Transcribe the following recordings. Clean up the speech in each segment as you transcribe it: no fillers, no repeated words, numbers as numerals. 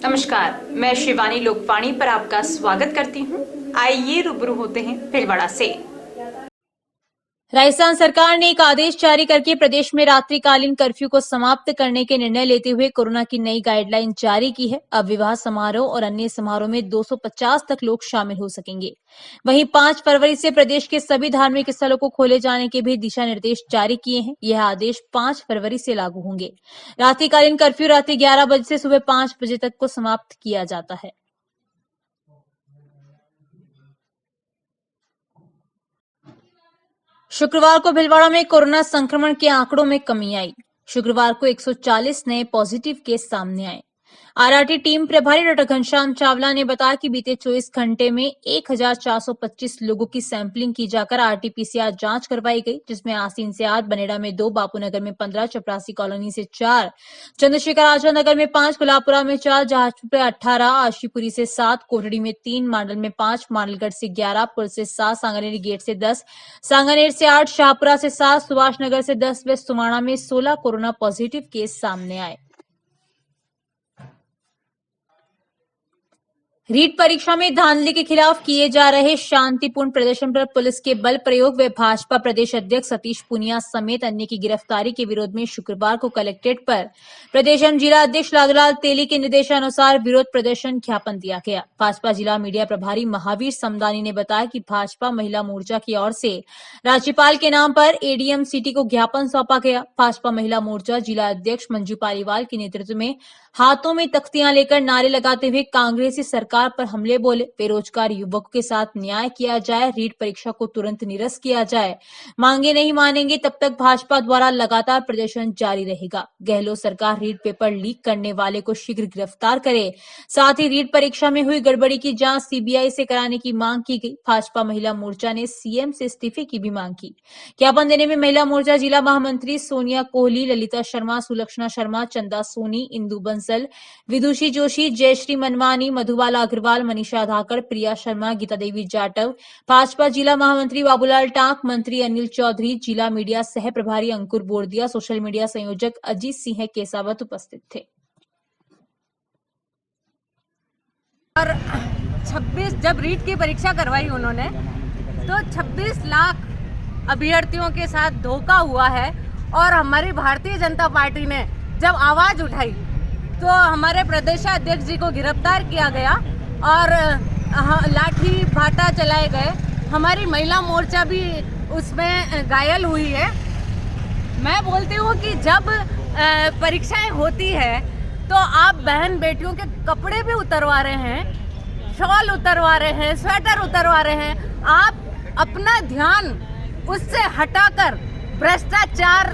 नमस्कार, मैं शिवानी लोकवाणी पर आपका स्वागत करती हूँ। आइए रूबरू होते हैं भीलवाड़ा से। राजस्थान सरकार ने एक आदेश जारी करके प्रदेश में रात्रिकालीन कर्फ्यू को समाप्त करने के निर्णय लेते हुए कोरोना की नई गाइडलाइन जारी की है। अब विवाह समारोह और अन्य समारोह में 250 तक लोग शामिल हो सकेंगे। वहीं 5 फरवरी से प्रदेश के सभी धार्मिक स्थलों को खोले जाने के भी दिशा निर्देश जारी किए हैं। यह आदेश 5 फरवरी से लागू होंगे। रात्रिकालीन कर्फ्यू रात्रि 11 बजे से सुबह 5 बजे तक को समाप्त किया जाता है। शुक्रवार को भीलवाड़ा में कोरोना संक्रमण के आंकड़ों में कमी आई। शुक्रवार को 140 नए पॉजिटिव केस सामने आए। आरआरटी टीम प्रभारी डॉक्टर घनश्याम चावला ने बताया कि बीते 24 घंटे में 1425 लोगों की सैंपलिंग की जाकर आरटीपीसीआर जांच करवाई गई, जिसमें आसीन से 8, बनेड़ा में 2, बापूनगर में 15, चपरासी कॉलोनी से 4, चंद्रशेखर आजाद नगर में 5, गुलाबपुरा में 4, जहाजपुर में 18, आशीपुरी से 7, कोटड़ी में 3, मांडल में 5, मांडलगढ़ से 11, पुल से 7, सांगानेर गेट से 10, सांगानेर से 8, शाहपुरा से 7, सुभाष नगर से 10 व सुमाणा में 16 कोरोना पॉजिटिव केस सामने आए। रीट परीक्षा में धांधली के खिलाफ किए जा रहे शांतिपूर्ण प्रदर्शन पर पुलिस के बल प्रयोग व भाजपा प्रदेश अध्यक्ष सतीश पुनिया समेत अन्य की गिरफ्तारी के विरोध में शुक्रवार को कलेक्ट्रेट पर प्रदेश एवं जिला अध्यक्ष लादूलाल तेली के निर्देशानुसार विरोध प्रदर्शन ज्ञापन दिया गया। भाजपा जिला मीडिया प्रभारी महावीर समदानी ने बताया कि भाजपा महिला मोर्चा की ओर से राज्यपाल के नाम पर एडीएम सिटी को ज्ञापन सौंपा गया। भाजपा महिला मोर्चा जिला अध्यक्ष मंजू पालीवाल के नेतृत्व में हाथों में तख्तियां लेकर नारे लगाते हुए कांग्रेसी सरकार पर हमले बोले। बेरोजगार युवकों के साथ न्याय किया जाए, रीट परीक्षा को तुरंत निरस्त किया जाए, मांगे नहीं मानेंगे तब तक भाजपा द्वारा लगातार प्रदर्शन जारी रहेगा। गहलोत सरकार रीट पेपर लीक करने वाले को शीघ्र गिरफ्तार करे, साथ ही रीट परीक्षा में हुई गड़बड़ी की जांच सीबीआई से कराने की मांग की गई। भाजपा महिला मोर्चा ने सीएम से इस्तीफे की भी मांग की। ज्ञापन देने में महिला मोर्चा जिला महामंत्री सोनिया कोहली, ललिता शर्मा, सुलक्षणा शर्मा, चंदा सोनी, इंदु बंसल, विदुषी जोशी, जयश्री मनवानी, मधुबाला अग्रवाल, मनीषा धाकड़, प्रिया शर्मा, गीता देवी जाटव, भाजपा जिला महामंत्री बाबूलाल टांक, मंत्री अनिल चौधरी, जिला मीडिया सह प्रभारी अंकुर बोरदिया, सोशल मीडिया संयोजक अजीत सिंह केसावत उपस्थित थे। और 26 जब रीट की परीक्षा करवाई उन्होंने तो 26 लाख अभ्यर्थियों के साथ धोखा हुआ है। और हमारी भारतीय जनता पार्टी ने जब आवाज उठाई तो हमारे प्रदेशाध्यक्ष जी को गिरफ्तार किया गया और लाठी भाटा चलाए गए। हमारी महिला मोर्चा भी उसमें घायल हुई है। मैं बोलती हूँ कि जब परीक्षाएं होती है तो आप बहन बेटियों के कपड़े भी उतरवा रहे हैं, शॉल उतरवा रहे हैं, स्वेटर उतरवा रहे हैं। आप अपना ध्यान उससे हटाकर भ्रष्टाचार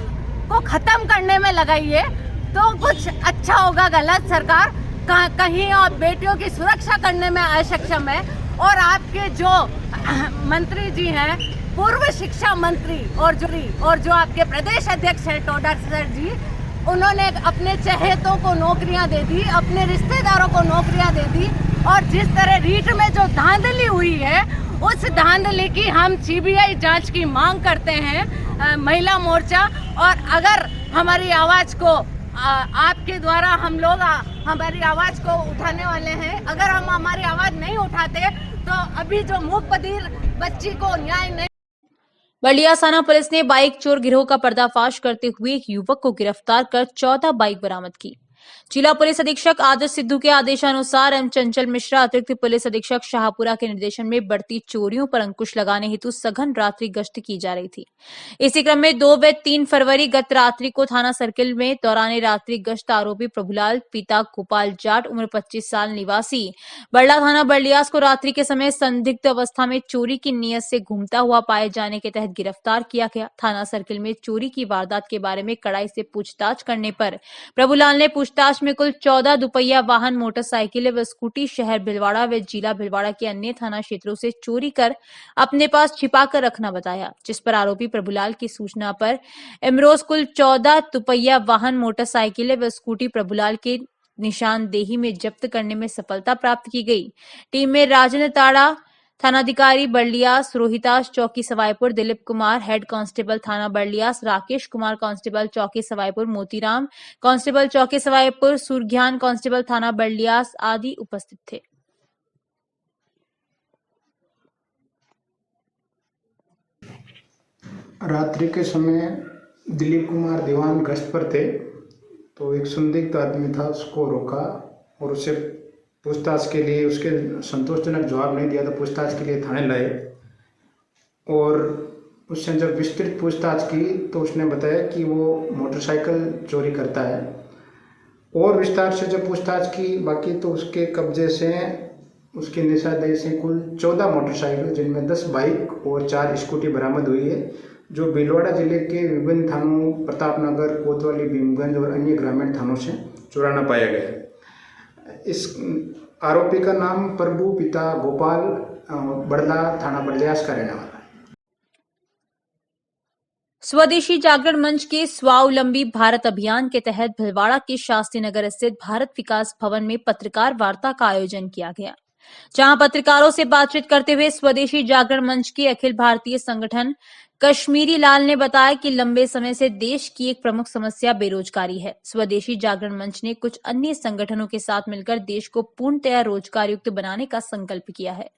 को खत्म करने में लगाइए तो कुछ अच्छा होगा। गलत सरकार कहीं और बेटियों की सुरक्षा करने में असक्षम है। और आपके जो मंत्री जी हैं, पूर्व शिक्षा मंत्री और जो आपके प्रदेश अध्यक्ष हैं टोडर सर जी, उन्होंने अपने चहेतों को नौकरियां दे दी, अपने रिश्तेदारों को नौकरियां दे दी। और जिस तरह रीट में जो धांधली हुई है, उस धांधली की हम सीबीआई जांच की मांग करते हैं महिला मोर्चा। और अगर हमारी आवाज को आपके द्वारा हम लोग हमारी आवाज को उठाने वाले हैं, अगर हम हमारी आवाज नहीं उठाते तो अभी जो मूक बधिर बच्ची को न्याय नहीं। बलिया थाना पुलिस ने बाइक चोर गिरोह का पर्दाफाश करते हुए एक युवक को गिरफ्तार कर 14 बाइक बरामद की। जिला पुलिस अधीक्षक आदर्श सिद्धू के आदेशानुसार एम चंचल मिश्रा अतिरिक्त पुलिस अधीक्षक शाहपुरा के निर्देशन में बढ़ती चोरियों पर अंकुश लगाने हेतु सघन रात्रि गश्त की जा रही थी। इसी क्रम में 2 व 3 फरवरी गत रात्रि को थाना सर्किल में दौरान रात्रि गश्त आरोपी प्रभुलाल पिता गोपाल जाट उम्र 25 साल निवासी बड़ला थाना बड़लियास को रात्रि के समय संदिग्ध अवस्था में चोरी की नीयत से घूमता हुआ पाए जाने के तहत गिरफ्तार किया गया। थाना सर्किल में चोरी की वारदात के बारे में कड़ाई से पूछताछ करने पर प्रभुलाल ने पूछताछ में कुल 14 दुपहिया वाहन, मोटरसाइकिलें व स्कूटी शहर भिलवाड़ा व जिला भिलवाड़ा के अन्य थाना क्षेत्रों से चोरी कर अपने पास छिपा कर रखना बताया, जिस पर आरोपी प्रभुलाल की सूचना पर इमरोज कुल 14 दुपहिया वाहन, मोटरसाइकिलें व स्कूटी प्रभुलाल के निशानदेही में जब्त करने में सफलता प्राप्त की गई। टीम में राजेंद्र ताड़ा, थानाधिकारी बर्लियास रोहितास चौकी सवाईपुर, दिलीप कुमार हेड कांस्टेबल थाना बर्लियास, राकेश कुमार कांस्टेबल चौकी सवाईपुर, मोतीराम कांस्टेबल चौकी सवाईपुर, सुरज्ञान कांस्टेबल थाना बर्लियास आदि उपस्थित थे। रात्रि के समय दिलीप कुमार दीवान गश्त पर थे तो एक संदिग्ध आदमी था, उसको रोका और उससे पूछताछ के लिए उसके संतोषजनक जवाब नहीं दिया तो पूछताछ के लिए थाने लाए और उससे जब विस्तृत पूछताछ की तो उसने बताया कि वो मोटरसाइकिल चोरी करता है और विस्तार से जब पूछताछ की बाकी तो उसके कब्जे से उसकी निशानदेही से कुल 14 मोटरसाइकिल जिनमें 10 बाइक और 4 स्कूटी बरामद हुई है जो भीलवाड़ा जिले के विभिन्न थानों प्रतापनगर, कोतवाली, भीमगंज और अन्य ग्रामीण थानों से चुराना पाया गया। इस आरोपी का नाम प्रभु पिता गोपाल बड़ला थाना बर्लियास का रहने वाला है। स्वदेशी जागरण मंच के स्वावलंबी भारत अभियान के तहत भीलवाड़ा के शास्त्री नगर स्थित भारत विकास भवन में पत्रकार वार्ता का आयोजन किया गया, जहां पत्रकारों से बातचीत करते हुए स्वदेशी जागरण मंच के अखिल भारतीय संगठन कश्मीरी लाल ने बताया कि लंबे समय से देश की एक प्रमुख समस्या बेरोजगारी है। स्वदेशी जागरण मंच ने कुछ अन्य संगठनों के साथ मिलकर देश को पूर्णतया रोजगार युक्त बनाने का संकल्प किया है।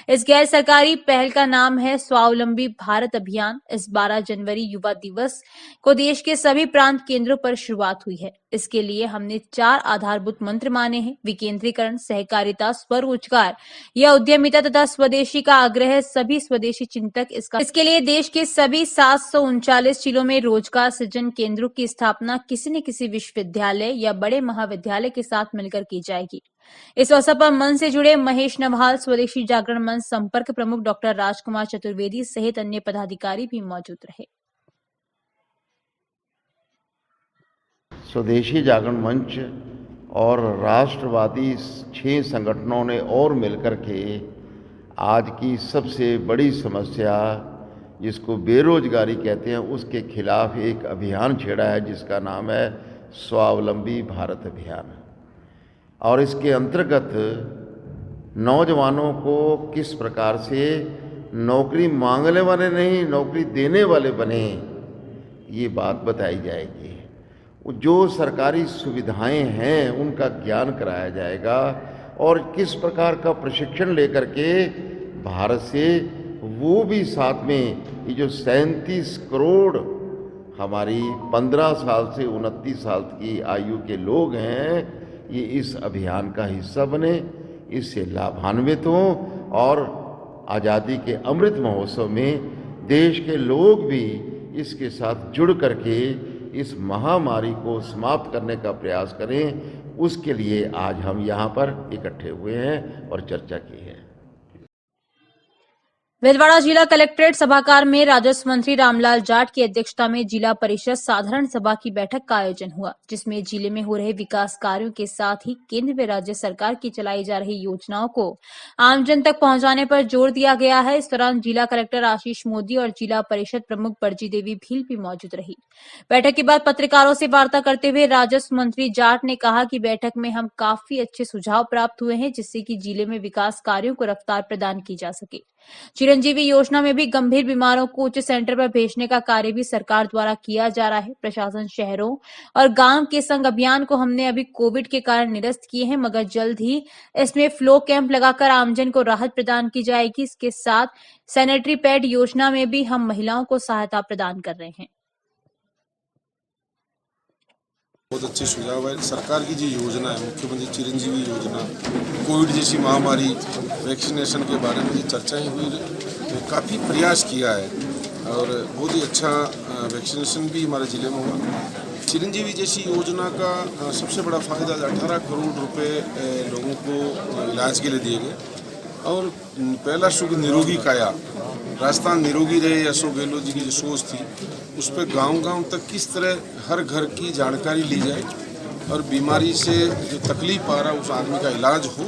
इस गैर सरकारी पहल का नाम है स्वावलंबी भारत अभियान। इस 12 जनवरी युवा दिवस को देश के सभी प्रांत केंद्रों पर शुरुआत हुई है। इसके लिए हमने 4 आधारभूत मंत्र माने हैं: विकेंद्रीकरण, सहकारिता, स्वरोजगार या उद्यमिता तथा स्वदेशी का आग्रह। सभी स्वदेशी चिंतक इसके लिए देश के सभी 739 जिलों में रोजगार सृजन केंद्रों की स्थापना किसी न किसी विश्वविद्यालय या बड़े महाविद्यालय के साथ मिलकर की जाएगी। इस अवसर पर मंच से जुड़े महेश नवहाल, स्वदेशी जागरण मंच संपर्क प्रमुख डॉक्टर राजकुमार चतुर्वेदी सहित अन्य पदाधिकारी भी मौजूद रहे। स्वदेशी जागरण मंच और राष्ट्रवादी 6 संगठनों ने और मिलकर के आज की सबसे बड़ी समस्या जिसको बेरोजगारी कहते हैं उसके खिलाफ एक अभियान छेड़ा है जिसका नाम है स्वावलंबी भारत अभियान। और इसके अंतर्गत नौजवानों को किस प्रकार से नौकरी मांगने वाले नहीं नौकरी देने वाले बने, ये बात बताई जाएगी। जो सरकारी सुविधाएं हैं उनका ज्ञान कराया जाएगा और किस प्रकार का प्रशिक्षण लेकर के भारत से वो भी साथ में ये जो 37 करोड़ हमारी 15 साल से 29 साल की आयु के लोग हैं ये इस अभियान का हिस्सा बने, इससे लाभान्वित हों और आज़ादी के अमृत महोत्सव में देश के लोग भी इसके साथ जुड़ करके इस महामारी को समाप्त करने का प्रयास करें। उसके लिए आज हम यहाँ पर इकट्ठे हुए हैं और चर्चा की है। भीलवाड़ा जिला कलेक्ट्रेट सभागार में राजस्व मंत्री रामलाल जाट की अध्यक्षता में जिला परिषद साधारण सभा की बैठक का आयोजन हुआ, जिसमें जिले में हो रहे विकास कार्यों के साथ ही केंद्र व राज्य सरकार की चलाई जा रही योजनाओं को आमजन तक पहुंचाने पर जोर दिया गया है। इस दौरान जिला कलेक्टर आशीष मोदी और जिला परिषद प्रमुख बरजी देवी भील भी मौजूद रही। बैठक के बाद पत्रकारों से वार्ता करते हुए राजस्व मंत्री जाट ने कहा कि बैठक में हम काफी अच्छे सुझाव प्राप्त हुए हैं जिससे कि जिले में विकास कार्यों को रफ्तार प्रदान की जा सके। चिरंजीवी योजना में भी गंभीर बीमारों को उच्च सेंटर पर भेजने का कार्य भी सरकार द्वारा किया जा रहा है। प्रशासन शहरों और गांव के संग अभियान को हमने अभी कोविड के कारण निरस्त किए हैं, मगर जल्द ही इसमें फ्लो कैंप लगाकर आमजन को राहत प्रदान की जाएगी। इसके साथ सैनिटरी पैड योजना में भी हम महिलाओं को सहायता प्रदान कर रहे हैं। बहुत अच्छे सुझाव है। सरकार की जो योजना है मुख्यमंत्री चिरंजीवी योजना, कोविड जैसी महामारी, वैक्सीनेशन के बारे में जो चर्चाएं हुई, काफ़ी प्रयास किया है और बहुत ही अच्छा वैक्सीनेशन भी हमारे ज़िले में हुआ। चिरंजीवी जैसी योजना का सबसे बड़ा फ़ायदा 18 करोड़ रुपए लोगों को इलाज के लिए दिए गए और पहला शुभ निरोगी काया, राजस्थान निरोगी रहे, अशोक गहलोत जी की जो सोच थी उस पर गांव-गांव तक किस तरह हर घर की जानकारी ली जाए और बीमारी से जो तकलीफ आ रहा है उस आदमी का इलाज हो,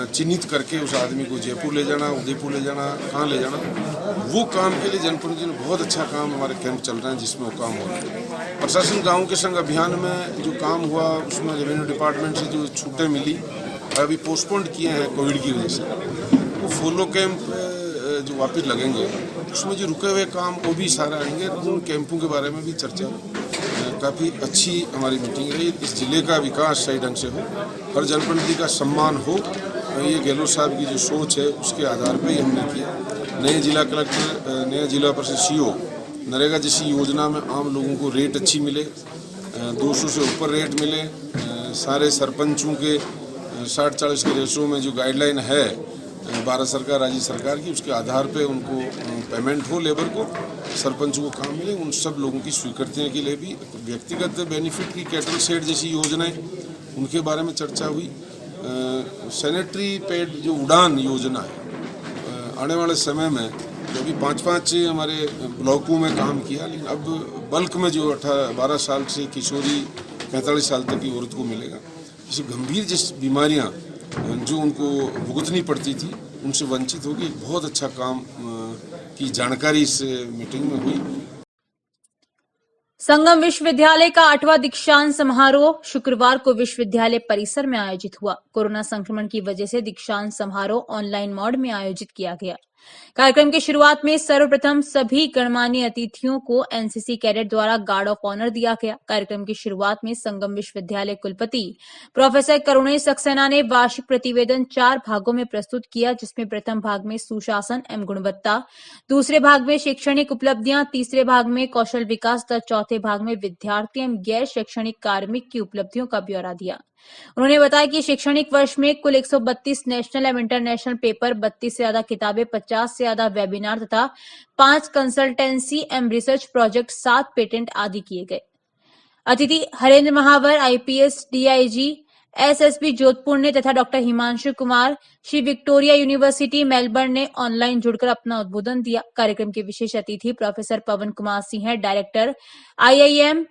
चिन्हित करके उस आदमी को जयपुर ले जाना, उदयपुर ले जाना, कहाँ ले जाना, वो काम के लिए जनप्रतिनिधि ने बहुत अच्छा काम हमारे कैंप चल रहे हैं जिसमें वो काम हो रहा है। प्रशासन गाँव के संग अभियान में जो काम हुआ उसमें रेवेन्यू डिपार्टमेंट से जो छूटें मिली और अभी पोस्टपोन्ड किए हैं कोविड की वजह से, वो फॉलो कैंप जो वापस लगेंगे उसमें जो रुके हुए काम वो भी सारा आएंगे। उन कैंपों के बारे में भी चर्चा काफ़ी अच्छी हमारी मीटिंग रही। इस जिले का विकास सही ढंग से हो, हर जनप्रतिनिधि का सम्मान हो, ये गहलोत साहब की जो सोच है उसके आधार पर ही हमने किया। नए जिला कलेक्टर, नया जिला परिषद सीओ, नरेगा जैसी योजना में आम लोगों को रेट अच्छी मिले, 200 से ऊपर रेट मिले, सारे सरपंचों के 60-40 के रेशो में जो गाइडलाइन है भारत सरकार राज्य सरकार की, उसके आधार पे उनको पेमेंट हो, लेबर को, सरपंचों को काम मिले। उन सब लोगों की स्वीकृतियों के लिए भी व्यक्तिगत बेनिफिट की कैटल शेड जैसी योजनाएं, उनके बारे में चर्चा हुई। सैनिटरी पैड जो उड़ान योजना है, आने वाले समय में जो भी 5-5 हमारे ब्लॉकों में काम किया, लेकिन अब बल्क में जो 12 साल से किशोरी 45 साल तक की औरत को मिलेगा। जैसे गंभीर जिस बीमारियां जो उनको भुगतनी पड़ती थी उनसे वंचित होगी। बहुत अच्छा काम की जानकारी इस मीटिंग में हुई। संगम विश्वविद्यालय का 8वां दीक्षांत समारोह शुक्रवार को विश्वविद्यालय परिसर में आयोजित हुआ। कोरोना संक्रमण की वजह से दीक्षांत समारोह ऑनलाइन मोड में आयोजित किया गया। कार्यक्रम की शुरुआत में सर्वप्रथम सभी गणमान्य अतिथियों को एनसीसी कैडेट द्वारा गार्ड ऑफ ऑनर दिया गया। कार्यक्रम की शुरुआत में संगम विश्वविद्यालय कुलपति प्रोफेसर करुणेश सक्सेना ने वार्षिक प्रतिवेदन 4 भागों में प्रस्तुत किया, जिसमें प्रथम भाग में सुशासन एवं गुणवत्ता, दूसरे भाग में शैक्षणिक उपलब्धियां, तीसरे भाग में कौशल विकास तथा चौथे भाग में विद्यार्थी एवं गैर शैक्षणिक कार्मिक की उपलब्धियों का ब्यौरा दिया। उन्होंने बताया कि शैक्षणिक वर्ष में कुल 132 नेशनल एवं इंटरनेशनल पेपर, 32 से ज्यादा किताबें, 50 से ज्यादा वेबिनार तथा 5 कंसल्टेंसी एवं रिसर्च प्रोजेक्ट, 7 पेटेंट आदि किए गए। अतिथि हरेंद्र महावर, आईपीएस डीआईजी एसएसबी जोधपुर ने तथा doctor Himanshu Kumar Shri Victoria university Melbourne ने ऑनलाइन जुड़कर अपना उद्बोधन दिया। कार्यक्रम के विशेष अतिथि प्रोफेसर पवन कुमार सिंह, डायरेक्टर आईआईएम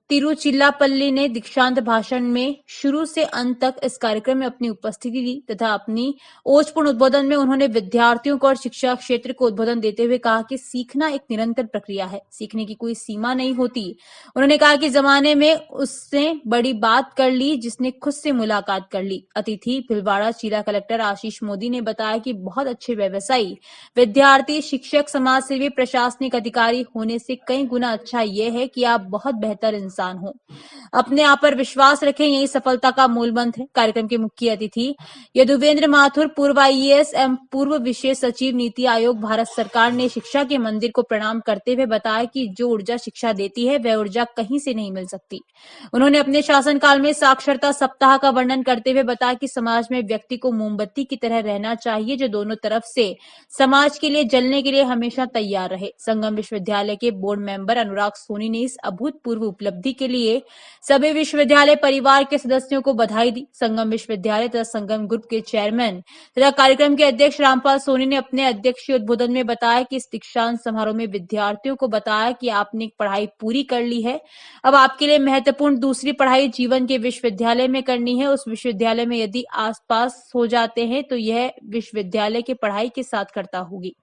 तिरुचिल्लापल्ली ने दीक्षांत भाषण में शुरू से अंत तक इस कार्यक्रम में अपनी उपस्थिति दी तथा अपनी ओजपूर्ण उद्बोधन में उन्होंने विद्यार्थियों को और शिक्षा क्षेत्र को उद्बोधन देते हुए कहा कि सीखना एक निरंतर प्रक्रिया है, सीखने की कोई सीमा नहीं होती। उन्होंने कहा कि जमाने में उसने बड़ी बात कर ली जिसने खुद से मुलाकात कर ली। अतिथि भिलवाड़ा जिला कलेक्टर आशीष मोदी ने बताया कि बहुत अच्छे व्यवसायी, विद्यार्थी, शिक्षक, समाजसेवी, प्रशासनिक अधिकारी होने से कई गुना अच्छा यह है कि आप बहुत बेहतर इंसान हो। अपने आप पर विश्वास रखें, यही सफलता का मूल मंत्र है। कार्यक्रम के मुख्य अतिथि यदुवेंद्र माथुर, पूर्व आईएएस एवं पूर्व विशेष सचिव नीति आयोग, भारत सरकार ने शिक्षा के मंदिर को प्रणाम करते हुए बताया कि जो ऊर्जा शिक्षा देती है वह ऊर्जा कहीं से नहीं मिल सकती। उन्होंने अपने शासनकाल में साक्षरता सप्ताह का वर्णन करते हुए बताया कि समाज में व्यक्ति को मोमबत्ती की तरह रहना चाहिए जो दोनों तरफ से समाज के लिए जलने के लिए हमेशा तैयार रहे। संगम विश्वविद्यालय के बोर्ड मेंबर अनुराग सोनी ने इस अभूतपूर्व उपलब्धि के लिए सभी विश्वविद्यालय परिवार के सदस्यों को बधाई दी। संगम विश्वविद्यालय तथा संगम ग्रुप के चेयरमैन तथा कार्यक्रम के अध्यक्ष रामपाल सोनी ने अपने अध्यक्षीय उद्बोधन में बताया कि इस दीक्षांत समारोह में विद्यार्थियों को बताया कि आपने एक पढ़ाई पूरी कर ली है, अब आपके लिए महत्वपूर्ण दूसरी पढ़ाई जीवन के विश्वविद्यालय में करनी है। उस विश्वविद्यालय में यदि आसपास हो जाते हैं तो यह विश्वविद्यालय की पढ़ाई के साथ करता होगी।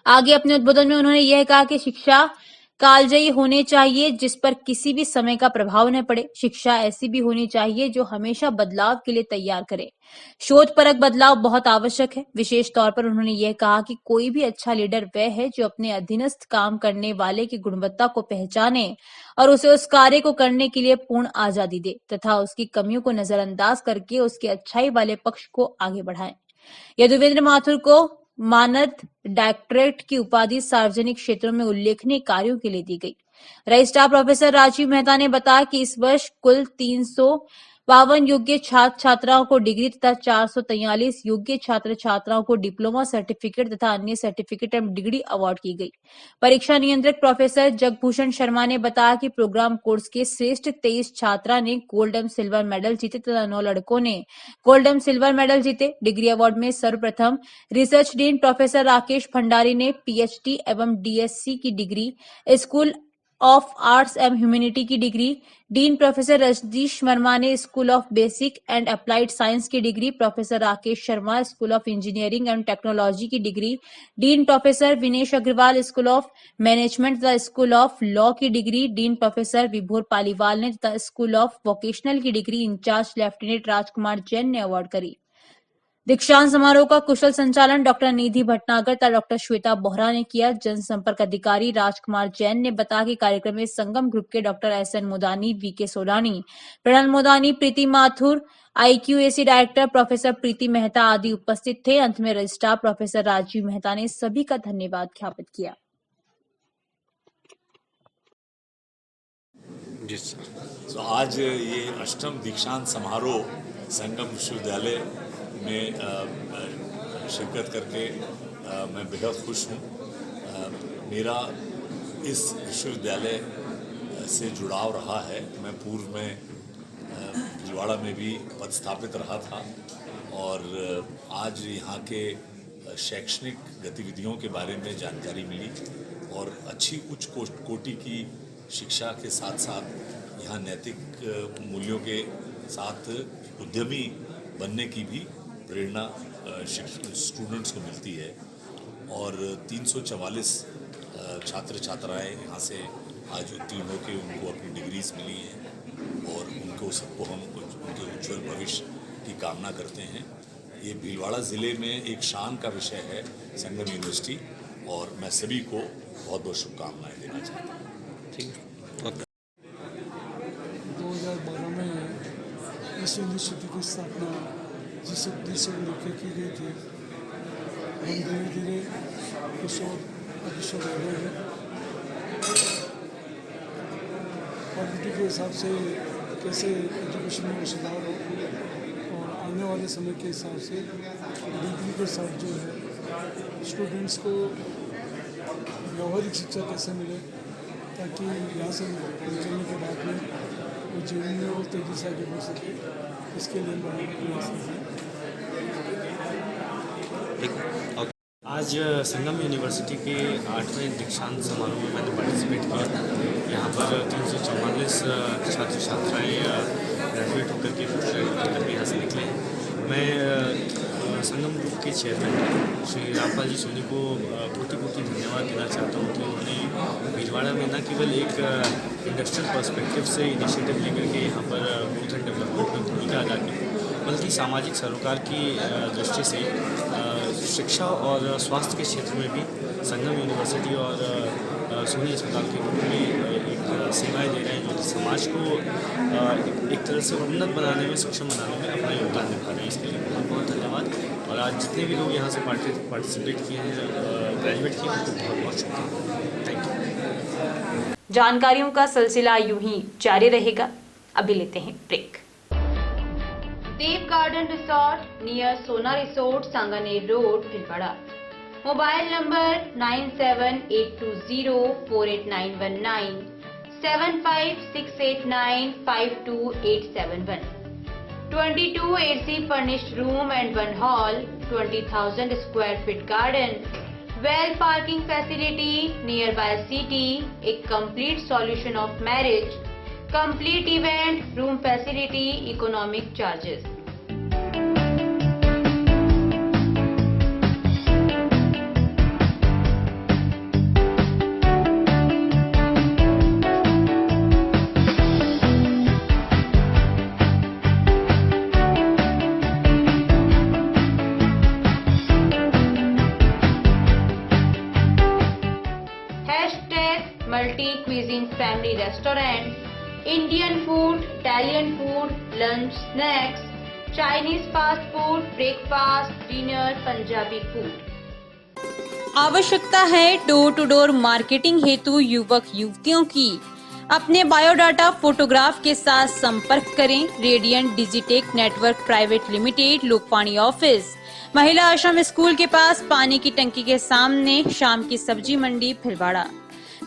आगे अपने उद्बोधन में उन्होंने यह कहा कि शिक्षा कालजयी होनी चाहिए जिस पर किसी भी समय का प्रभाव न पड़े। शिक्षा ऐसी भी होनी चाहिए जो हमेशा बदलाव के लिए तैयार करे। शोध परक बदलाव बहुत आवश्यक है। विशेष तौर पर उन्होंने यह कहा कि कोई भी अच्छा लीडर वह है जो अपने अधीनस्थ काम करने वाले की गुणवत्ता को पहचाने और उसे उस कार्य को करने के लिए पूर्ण आजादी दे तथा उसकी कमियों को नजरअंदाज करके उसके अच्छाई वाले पक्ष को आगे बढ़ाए। यदुवेंद्र माथुर को मानद डॉक्टरेट की उपाधि सार्वजनिक क्षेत्रों में उल्लेखनीय कार्यों के लिए दी गई। रजिस्ट्रार प्रोफेसर राजीव मेहता ने बताया कि इस वर्ष कुल 352 योग्य छात्र छात्राओं को डिग्री तथा 443 योग्य छात्र छात्राओं को डिप्लोमा सर्टिफिकेट तथा अन्य सर्टिफिकेट एवं डिग्री अवार्ड की गई। परीक्षा नियंत्रक प्रोफेसर जगभूषण शर्मा ने बताया कि प्रोग्राम कोर्स के श्रेष्ठ 23 छात्रा ने गोल्ड एवं सिल्वर मेडल जीते तथा 9 लड़कों ने गोल्ड एवं सिल्वर मेडल जीते। डिग्री अवार्ड में सर्वप्रथम research dean professor Rakesh Bhandari ने पीएचडी एवं डीएससी की डिग्री, स्कूल ऑफ आर्ट्स एवं ह्यूमैनिटी की degree, dean professor Rajneesh Verma ने school of basic and applied science की degree, professor Rakesh Sharma school of engineering and technology की degree, dean professor Vinesh Agarwal school of management तथा school of law की degree, dean professor Vibhor Paliwal ने तथा school of vocational की degree in charge lieutenant राजकुमार जैन ने award करी। दीक्षांत समारोह का कुशल संचालन डॉक्टर निधि भटनागर तथा डॉक्टर श्वेता बोहरा ने किया। जनसंपर्क अधिकारी राजकुमार जैन ने बताया कि कार्यक्रम में संगम ग्रुप के doctor S N Modani, V K Solani, Pranal Modani, Preeti Mathur, IQAC director professor Preeti Mehta आदि उपस्थित थे। अंत में रजिस्ट्रार प्रोफेसर राजीव मेहता ने सभी का धन्यवाद ज्ञापित किया। जी सर। तो आज ये अष्टम दीक्षांत समारोह संगम विश्वविद्यालय में शिरकत करके मैं बेहद खुश हूँ। मेरा इस विश्वविद्यालय से जुड़ाव रहा है। मैं पूर्व में भीलवाड़ा में भी पदस्थापित रहा था और आज यहाँ के शैक्षणिक गतिविधियों के बारे में जानकारी मिली और अच्छी उच्च कोटि की शिक्षा के साथ साथ यहाँ नैतिक मूल्यों के साथ उद्यमी बनने की भी प्रेरणा स्टूडेंट्स को मिलती है और 344 छात्र छात्राएं यहाँ से आज उत्तीर्ण होकर उनको अपनी डिग्रीज मिली हैं और उनको सबको हम उनके उज्ज्वल भविष्य की कामना करते हैं। ये भीलवाड़ा ज़िले में एक शान का विषय है संगम यूनिवर्सिटी और मैं सभी को बहुत बहुत शुभकामनाएं देना चाहता हूँ। 2012 में इस यूनिवर्सिटी की स्थापना जिस उद्देश्य को लेकर की गई थी, हम धीरे धीरे कुछ और अग्रसर हो रहे हैं। क्वालिटी के हिसाब से कैसे एजुकेशन में सुधार हो और आने वाले समय के हिसाब से डिग्री के साथ जो है स्टूडेंट्स को व्यावहारिक शिक्षा कैसे मिले ताकि यहाँ से निकलने के बाद में वो जीवन में और तेज़ी से आगे बढ़ सके। इसके लिए हम प्रयास हैं। आज संगम यूनिवर्सिटी के 8वें दीक्षांत समारोह में मैंने पार्टिसिपेट किया। यहाँ पर 344 छात्र छात्राएँ ग्रेजुएट होकर के यहाँ से निकले हैं। मैं संगम ग्रुप के चेयरमैन श्री रामपाल जी सोनी को कोटि कोटि धन्यवाद देना चाहता हूँ कि उन्होंने भीलवाड़ा में न केवल एक इंडस्ट्रियल पर्सपेक्टिव से इनिशिएटिव लेकर के यहाँ पर ग्रोथ एंड डेवलपमेंट में भूमिका अदा की, बल्कि सामाजिक सरोकार की दृष्टि से शिक्षा और स्वास्थ्य के क्षेत्र में भी संगम यूनिवर्सिटी और सोनी अस्पताल के रूप में एक सेवाएं दे रहे हैं, जो समाज को एक तरह से उन्नत बनाने में, सक्षम बनाने में अपना योगदान निभा रहे हैं। इसके लिए बहुत बहुत धन्यवाद। और आज जितने भी लोग यहाँ से पार्टिसिपेट किए हैं, ग्रेजुएट किए हैं, उनको बहुत बहुत शुभकामनाएं। Thank you. जानकारियों का सिलसिला यूं ही जारी रहेगा। अभी लेते हैं ब्रेक। देव गार्डन रिसोर्ट नियर सोना resort, Sanganer road, Bhilwara. Mobile number 9782048919, 7568952871। 22 AC furnished room and 1 hall, 20,000 square feet garden, well parking facility, nearby city, a complete solution of marriage, complete event, room facility, economic charges. Multi cuisine family restaurant, Indian food, Italian food, lunch, snacks, Chinese fast food, breakfast, dinner, Punjabi food. आवश्यकता है door to door marketing हेतु युवक युवतियों की। अपने biodata photograph के साथ संपर्क करें। Radiant digitech network private limited, Lokpani office, महिला आश्रम स्कूल के पास, पानी की टंकी के सामने, शाम की सब्जी मंडी, भीलवाड़ा।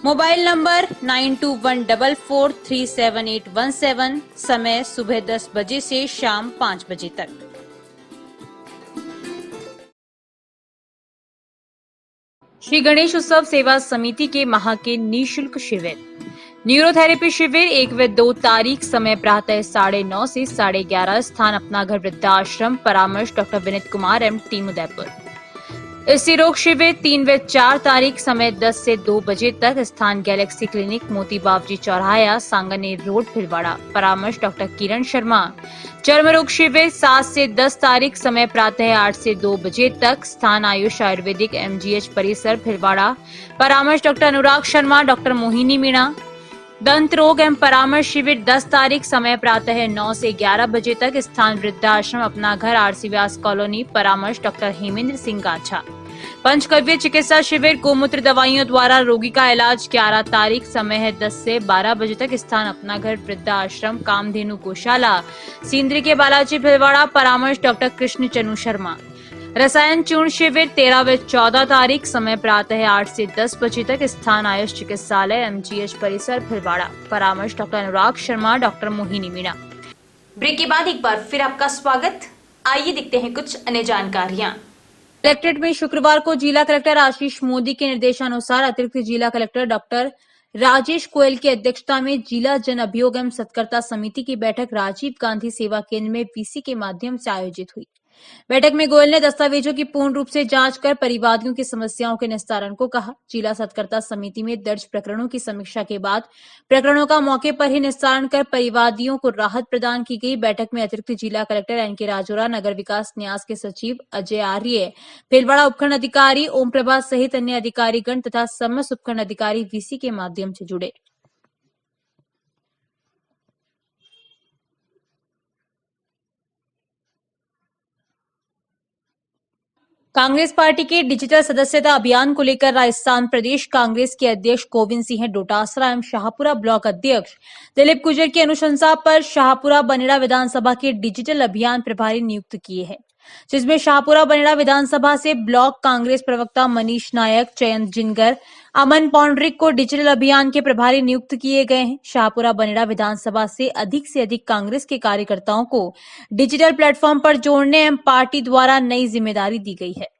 मोबाइल नंबर 9214437817, समय सुबह 10 बजे से शाम 5 बजे तक। श्री गणेश उत्सव सेवा समिति के माह के निःशुल्क शिविर। न्यूरोथेरेपी शिविर 1 व 2 तारीख, समय प्रातः 9:30 से 11:30, स्थान अपना घर वृद्धाश्रम, परामर्श doctor Vineet Kumar, M, team Udaipur. इसी रोग शिविर 3 व 4 तारीख समय 10 से 2 बजे तक। स्थान गैलेक्सी क्लिनिक, मोती बावजी चौराहा, सांगनेर रोड, भीलवाड़ा। परामर्श डॉक्टर किरण शर्मा। चर्म रोग शिविर 7 से 10 तारीख समय प्रातः 8 से 2 बजे तक। स्थान आयुष आयुर्वेदिक MGH परिसर, भीलवाड़ा। परामर्श डॉक्टर अनुराग शर्मा, डॉक्टर मोहिनी मीणा। दंत रोग एवं परामर्श शिविर 10 तारीख समय प्रातः 9 से 11 बजे तक। स्थान वृद्धाश्रम अपना घर, RC व्यास कॉलोनी। परामर्श डॉक्टर हेमेंद्र सिंह गाछा। पंचकव्य चिकित्सा शिविर, गोमूत्र दवाइयों द्वारा रोगी का इलाज 11 तारीख समय है 10 से 12 बजे तक। स्थान अपना घर, वृद्धाश्रम, कामधेनु गौशाला, सिंदरी के बालाजी, भीलवाड़ा। परामर्श डॉक्टर कृष्ण चनु शर्मा। रसायन चूर्ण शिविर 13 व 14 तारीख समय प्रातः 8 से 10 बजे तक। स्थान आयुष चिकित्सालय, MGH परिसर, भीलवाड़ा। परामर्श doctor Anurag Sharma, doctor Mohini Meena. Break के बाद एक बार फिर आपका स्वागत। आइए देखते हैं कुछ अन्य जानकारियां। कलेक्ट्रेट में शुक्रवार को जिला कलेक्टर आशीष मोदी के निर्देशानुसार अतिरिक्त जिला कलेक्टर डॉक्टर राजेश गोयल की अध्यक्षता में जिला जन अभियोग एवं सत्कर्ता समिति की बैठक राजीव गांधी सेवा केंद्र में VC के माध्यम से आयोजित हुई। बैठक में गोयल ने दस्तावेजों की पूर्ण रूप से जांच कर परिवादियों की समस्याओं के निस्तारण को कहा। जिला सत्कर्ता समिति में दर्ज प्रकरणों की समीक्षा के बाद प्रकरणों का मौके पर ही निस्तारण कर परिवादियों को राहत प्रदान की गई। बैठक में अतिरिक्त जिला कलेक्टर NK राजोरा, नगर विकास न्यास के सचिव अजय आर्य, भीलवाड़ा उपखंड अधिकारी ओम प्रभा सहित अन्य अधिकारीगण तथा समस्त उपखंड अधिकारी VC के माध्यम से जुड़े। कांग्रेस पार्टी के डिजिटल सदस्यता अभियान को लेकर राजस्थान प्रदेश कांग्रेस के अध्यक्ष गोविंद सिंह डोटासरा एवं शाहपुरा ब्लॉक अध्यक्ष दिलीप गुर्जर की अनुशंसा पर शाहपुरा बनेड़ा विधानसभा के डिजिटल अभियान प्रभारी नियुक्त किए हैं, जिसमें शाहपुरा बनेड़ा विधानसभा से ब्लॉक कांग्रेस प्रवक्ता मनीष नायक, जयंत जिनगर, अमन पौंडरिक को डिजिटल अभियान के प्रभारी नियुक्त किए गए हैं। शाहपुरा बनेड़ा विधानसभा से अधिक कांग्रेस के कार्यकर्ताओं को डिजिटल प्लेटफॉर्म पर जोड़ने एवं पार्टी द्वारा नई जिम्मेदारी दी गई है।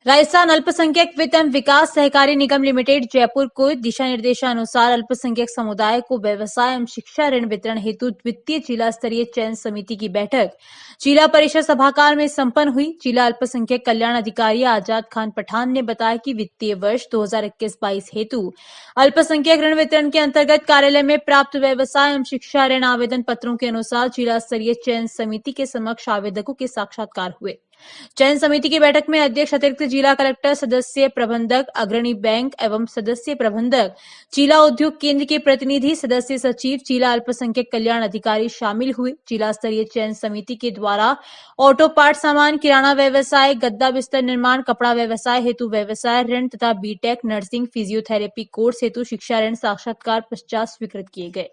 राजस्थान अल्पसंख्यक वित्त एवं विकास सहकारी निगम लिमिटेड जयपुर को दिशा निर्देशानुसार अल्पसंख्यक समुदाय को व्यवसाय एवं शिक्षा ऋण वितरण हेतु द्वितीय जिला स्तरीय चयन समिति की बैठक जिला परिषद सभागार में संपन्न हुई। जिला अल्पसंख्यक कल्याण अधिकारी आजाद खान पठान ने बताया कि वित्तीय वर्ष 2021-22 हेतु अल्पसंख्यक ऋण वितरण के अंतर्गत कार्यालय में प्राप्त व्यवसाय एवं शिक्षा ऋण आवेदन पत्रों के अनुसार जिला स्तरीय चयन समिति के समक्ष आवेदकों के साक्षात्कार हुए। चयन समिति की बैठक में अध्यक्ष अतिरिक्त जिला कलेक्टर, सदस्य प्रबंधक, अग्रणी बैंक एवं सदस्य प्रबंधक, जिला उद्योग केंद्र के प्रतिनिधि, सदस्य सचिव, जिला अल्पसंख्यक कल्याण अधिकारी शामिल हुए। जिला स्तरीय चयन समिति के द्वारा ऑटो पार्ट सामान, किराना व्यवसाय, गद्दा बिस्तर निर्माण, कपड़ा व्यवसाय हेतु व्यवसाय ऋण तथा BTech, नर्सिंग, फिजियोथेरेपी कोर्स हेतु शिक्षा ऋण साक्षात्कार पश्चात स्वीकृत किए गए।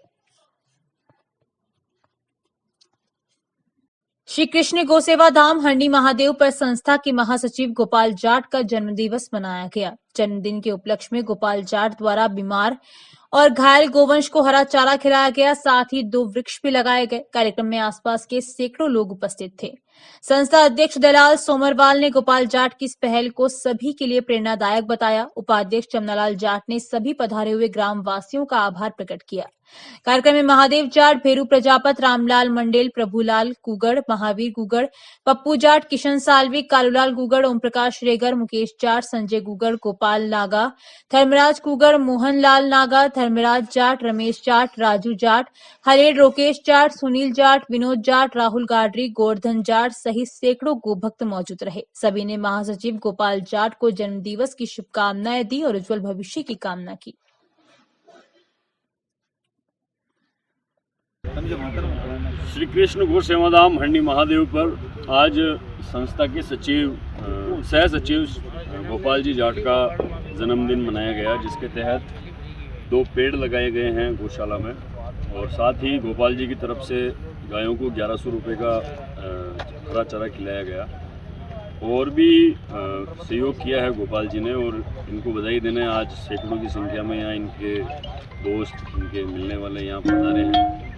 श्री कृष्ण गौसेवा धाम हंडी महादेव पर संस्था के महासचिव गोपाल जाट का जन्मदिवस मनाया गया। जन्मदिन के उपलक्ष्य में गोपाल जाट द्वारा बीमार और घायल गोवंश को हरा चारा खिलाया गया, साथ ही 2 वृक्ष भी लगाए गए। कार्यक्रम में आसपास के सैकड़ों लोग उपस्थित थे। संस्था अध्यक्ष दलाल सोमरवाल ने गोपाल जाट की इस पहल को सभी के लिए प्रेरणादायक बताया। उपाध्यक्ष चमनालाल जाट ने सभी पधारे हुए ग्राम वासियों का आभार प्रकट किया। कार्यक्रम में महादेव जाट, भेरू प्रजापत, रामलाल मंडेल, प्रभुलाल कुगड़, महावीर गुगड़, पप्पू जाट, किशन सालवी, कालूलाल गुगड़, ओम प्रकाश रेगर, मुकेश जाट, संजय गुगड़, गोपाल नागा, धर्मराज कुगड़, मोहन लाल नागा, धर्मराज जाट, रमेश जाट, राजू जाट, हरेड़ रोकेश जाट, सुनील जाट, विनोद जाट, राहुल गाडरी, गोवर्धन जाट सहित सैकड़ों गोभक्त मौजूद रहे। सभी ने महासचिव गोपाल जाट को जन्मदिवस की शुभकामनाएं दी और उज्जवल भविष्य की कामना की। श्री कृष्ण गौ सेवाधाम हंडी महादेव पर आज संस्था के सह सचिव गोपाल जी जाट का जन्मदिन मनाया गया, जिसके तहत 2 पेड़ लगाए गए हैं गौशाला में और साथ ही गोपाल जी की तरफ से गायों को 1100 रुपये का हरा चारा खिलाया गया। और भी सहयोग किया है गोपाल जी ने और इनको बधाई देना है। आज सैकड़ों की संख्या में यहाँ इनके दोस्त, इनके मिलने वाले यहाँ पधारे हैं।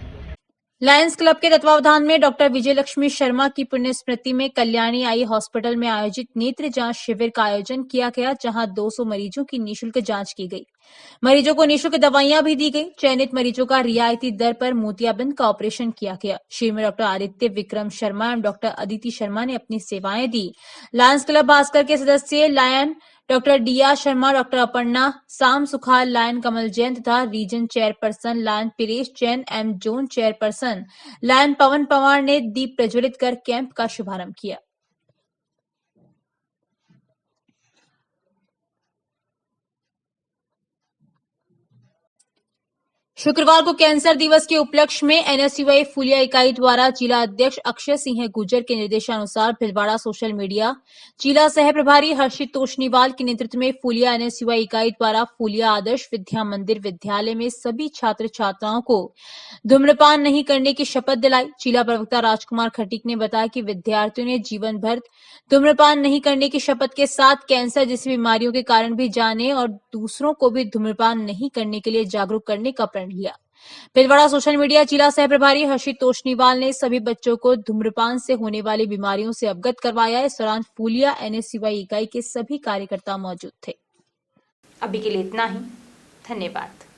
लायंस क्लब के तत्वावधान में डॉक्टर विजय लक्ष्मी शर्मा की पुण्य स्मृति में कल्याणी आई हॉस्पिटल में आयोजित नेत्र जांच शिविर का आयोजन किया गया, जहां 200 मरीजों की निःशुल्क जांच की गई। मरीजों को निःशुल्क दवाइयां भी दी गई। चयनित मरीजों का रियायती दर पर मोतियाबिंद का ऑपरेशन किया गया। शिविर में डॉक्टर आदित्य विक्रम शर्मा एवं डॉक्टर अदिति शर्मा ने अपनी सेवाएं दी। लायंस क्लब भास्कर के सदस्य lion doctor DR Sharma, doctor Aparna Sam Sukhal, lion Kamal Jain तथा region chairperson lion Piresh Jain एवं zone chairperson lion Pawan Pawar ने दीप प्रज्वलित कर कैंप का शुभारंभ किया। शुक्रवार को कैंसर दिवस के उपलक्ष्य में एनएसयूआई फूलिया इकाई द्वारा जिला अध्यक्ष अक्षय सिंह गुर्जर के निर्देशानुसार भिलवाड़ा सोशल मीडिया जिला सह प्रभारी हर्षित तोषनीवाल के नेतृत्व में फूलिया एनएसयूआई इकाई द्वारा फूलिया आदर्श विद्या मंदिर विद्यालय में सभी छात्र छात्राओं को धूम्रपान नहीं करने की शपथ दिलाई। जिला प्रवक्ता राजकुमार खटीक ने बताया कि विद्यार्थियों ने जीवन भर धूम्रपान नहीं करने की शपथ के साथ कैंसर जैसी बीमारियों के कारण भी जाने और दूसरों को भी धूम्रपान नहीं करने के लिए जागरूक करने का प्रण लिया। भिलवाड़ा सोशल मीडिया जिला सह प्रभारी हर्षित तोषनीवाल ने सभी बच्चों को धूम्रपान से होने वाली बीमारियों से अवगत करवाया। इस दौरान फूलिया एनएसयूआई इकाई के सभी कार्यकर्ता मौजूद थे। अभी के लिए इतना ही। धन्यवाद।